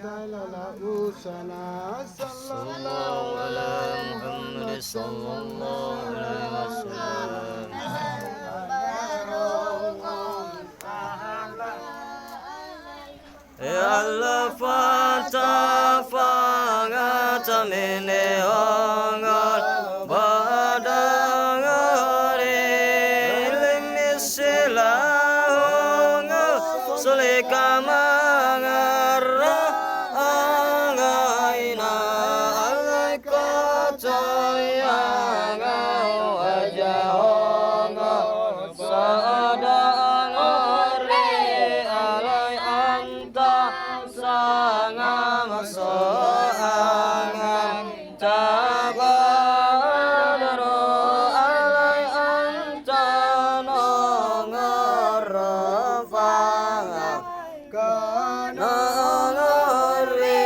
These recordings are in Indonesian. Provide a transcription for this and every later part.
رؤوسنا صلى الله على محمد صلى الله عليه وسلم يا الله فتفاعت مني أنغر badangare limisilahong sulika mangarra angaina alaikatoyanga wajahong sadangare alai anta sangam soangan tabadaro alai anta nongorofanga kana ngori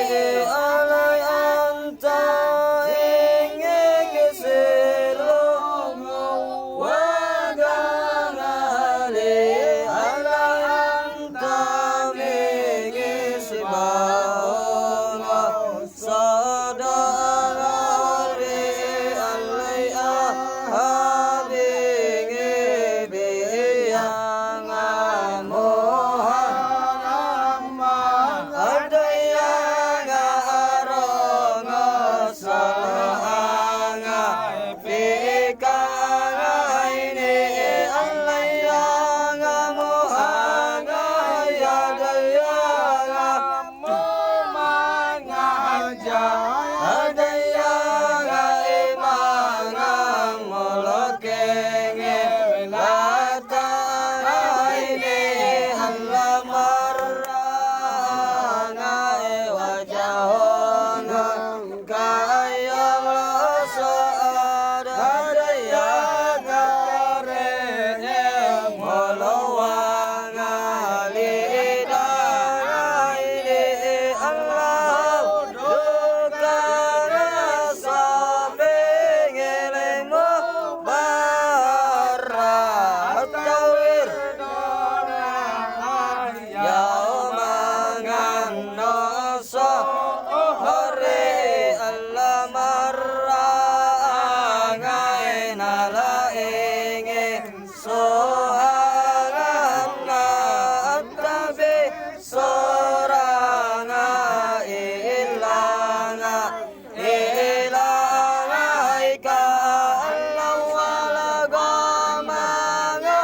alai anta ingegeselo wagangali alai anta megesibao sadangari alai abinge biyanga mohanamma adayanga aronga salahanga fikanga ini alayanga mohanga yadayanga momanga adayanga imanga molokenge lataraine alamaranga wajahona kayang loso adayanga rene molowanga lidaraine Allah dukara sabingelengmo barat tawir yaumangan noso hore Allah maranga enala inge sohanga atabe soranga ilanga ika Allah wala gamanga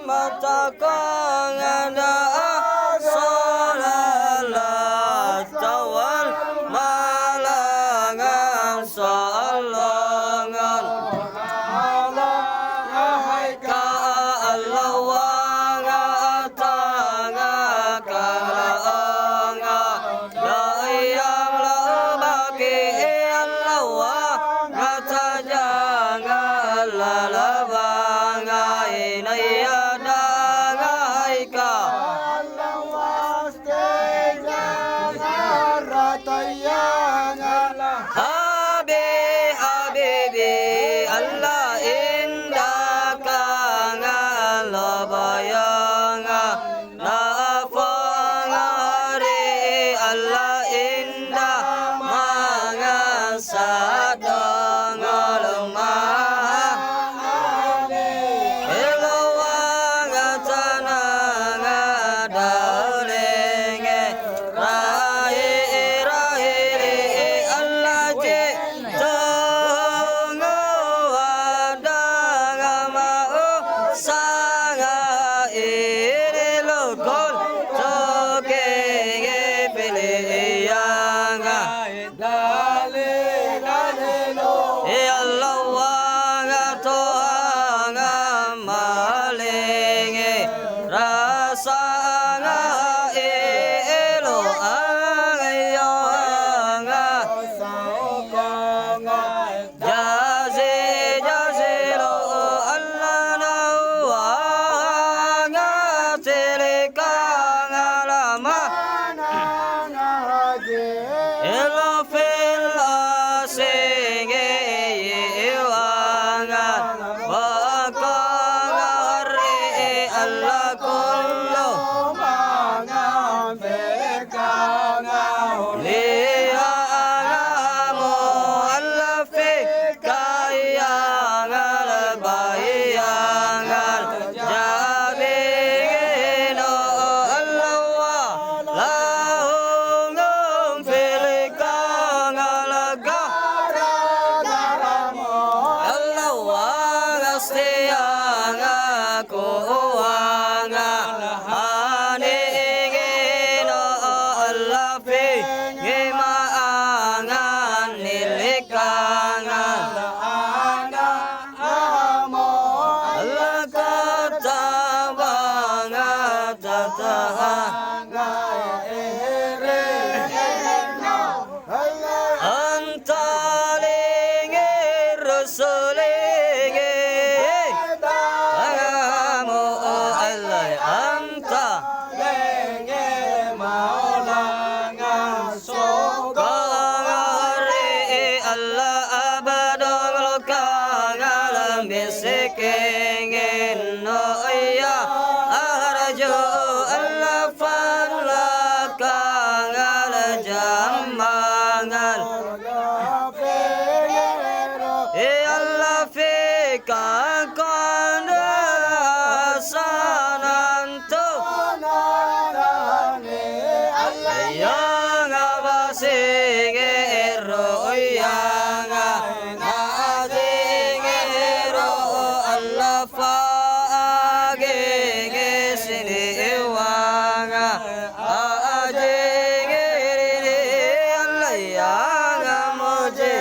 matakanga salalat tawal malangan salongan ka Allah wanga tanga kalanga layang labaki Allah wanga tajanga lalabanga inayadanga ika Allah wastejanga ratayanga habibi Allah indakanga labayanga nafangari Allah indah mangan sadanga lemah elawanga tananga dalenge rahi Allah jitanga wadanga mau sanga iri lokol tokenge pilihanga Allah wanga tohanga malinge rasanga elo angayanga jazi lo Allah na wanga tilikanga lama elo fil asinge iwanga Allah kullu Allah fi ngimaangan nilikangan Allah katabangan tatahan antalingi rusulingi agamu Allah anta kagari Allah abadul kagalam bisikingin no iya arju Allah falakangal jamangal Allah fika kanda sanantu yang abasinge ero yang abasinge ero Allah faage sini wang ajenge Allah yang amoje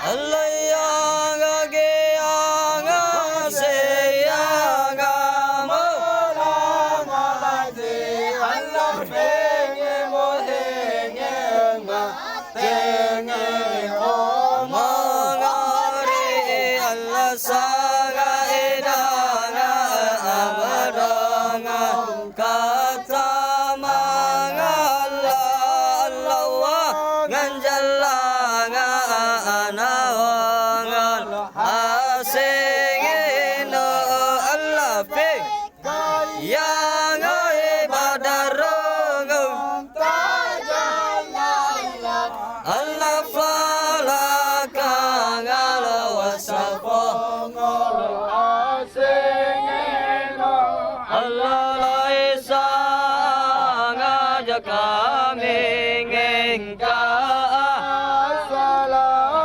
Allah yang age yang aseyang amo mangari Allah saga edanga abadanga kata mangalla Allah wa nganjallanga anawangan asingino Allah fi yang ibadarong Allah falakangal wasafo Allah laisa ngajak kami ngengka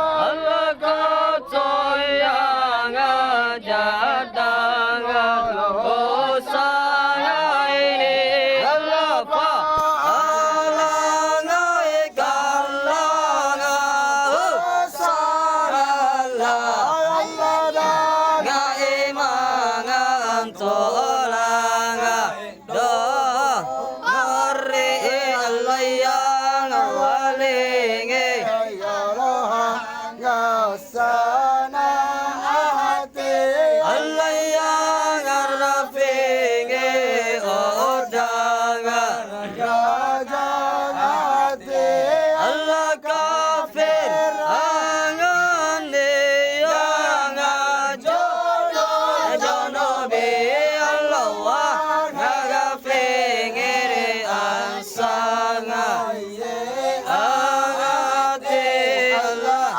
Allah katoyang ngajadangan usanga ini Allah fa Allah ngaikalang usanga ngaimangan tolanga doa ngori Allah yang walingi Allah yang rafingi odanga Allah kafir angane yang jono be Allah wa ngafingiri ansanga angate Allah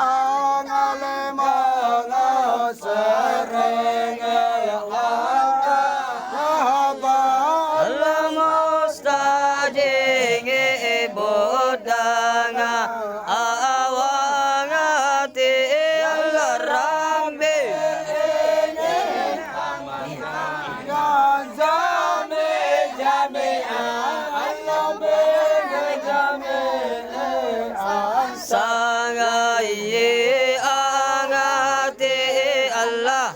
Allah mustajingi bodanga awangati Allah rambi sangai angati Allah